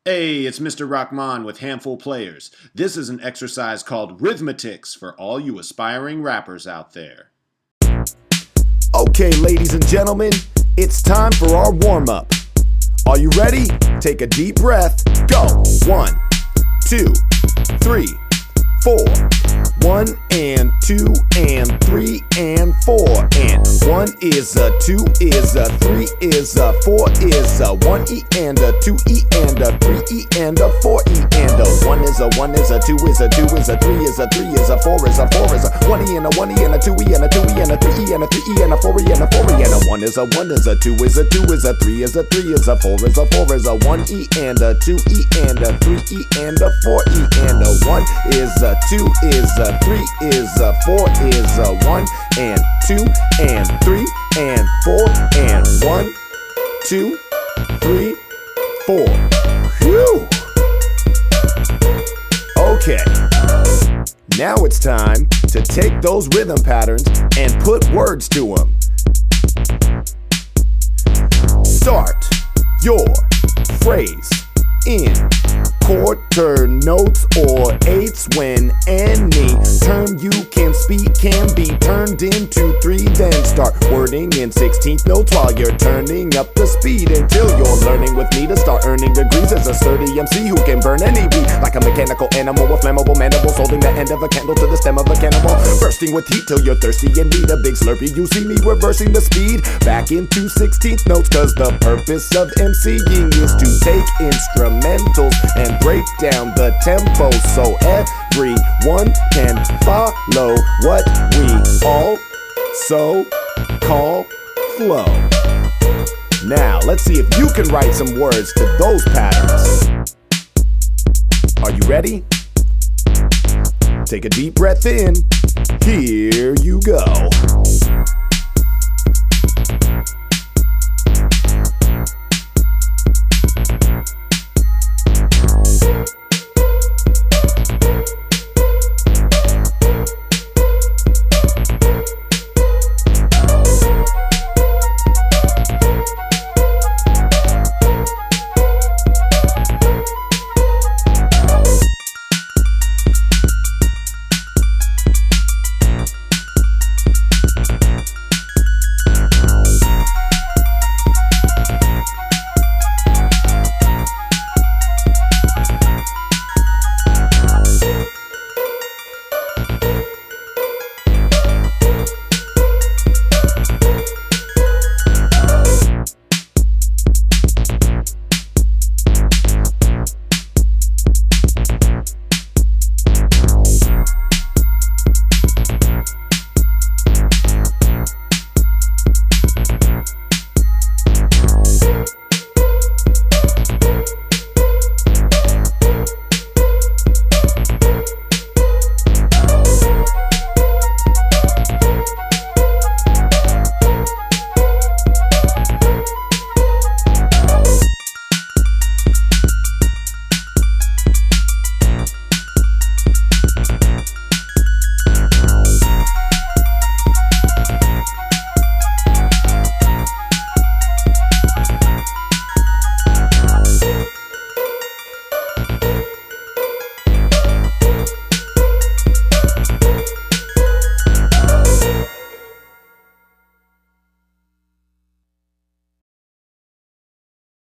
Hey, it's Mr. Rahman with Handful Players. This is an exercise called Rhythmatics for all you aspiring rappers out there. Okay, ladies and gentlemen, it's time for our warm-up. Are you ready? Take a deep breath. Go. 1, 2, 3, 4. 1 and 2 and 3 and 4. And 1 is a 2 is a 3 is a 4 is a 1 E and a 2 E and a 3 E and a 4 E and a 1 is a 1 is a 2 is a 2 is a 3 is a 3 is a 4 is a 4 is a 1 E and a 1 E and a 2 E and a 2 E and a 3 E and a 3 E and a 4 E and a 4 E and a 1 is a 1 is a 2 is a 2 is a 3 is a 3 is a 4 is a 4 is a 1 E and a 2 E and a 3 E and a 4 E and a 1 is a 2 is a 3 is a 4 is a 1 and 2 and 3 and 4 and 1, 2, 3, 4. Phew! Okay. Now it's time to take those rhythm patterns and put words to them. Start your phrase in quarter notes or eighths when any term you can speak can be turned into 3. Then start wording in 16th notes while you're turning up the speed until you're learning with me to start earning degrees as a sturdy MC who can burn any beat like a mechanical animal with flammable mandibles, holding the end of a candle to the stem of a cannibal, bursting with heat till you're thirsty and need a big slurpee. You see me reversing the speed back into 16th notes, cause the purpose of MCing is to take instrumentals and break down the tempo so everyone can follow what we all so call flow. Now, let's see if you can write some words to those patterns. Are you ready? Take a deep breath in. Here you go.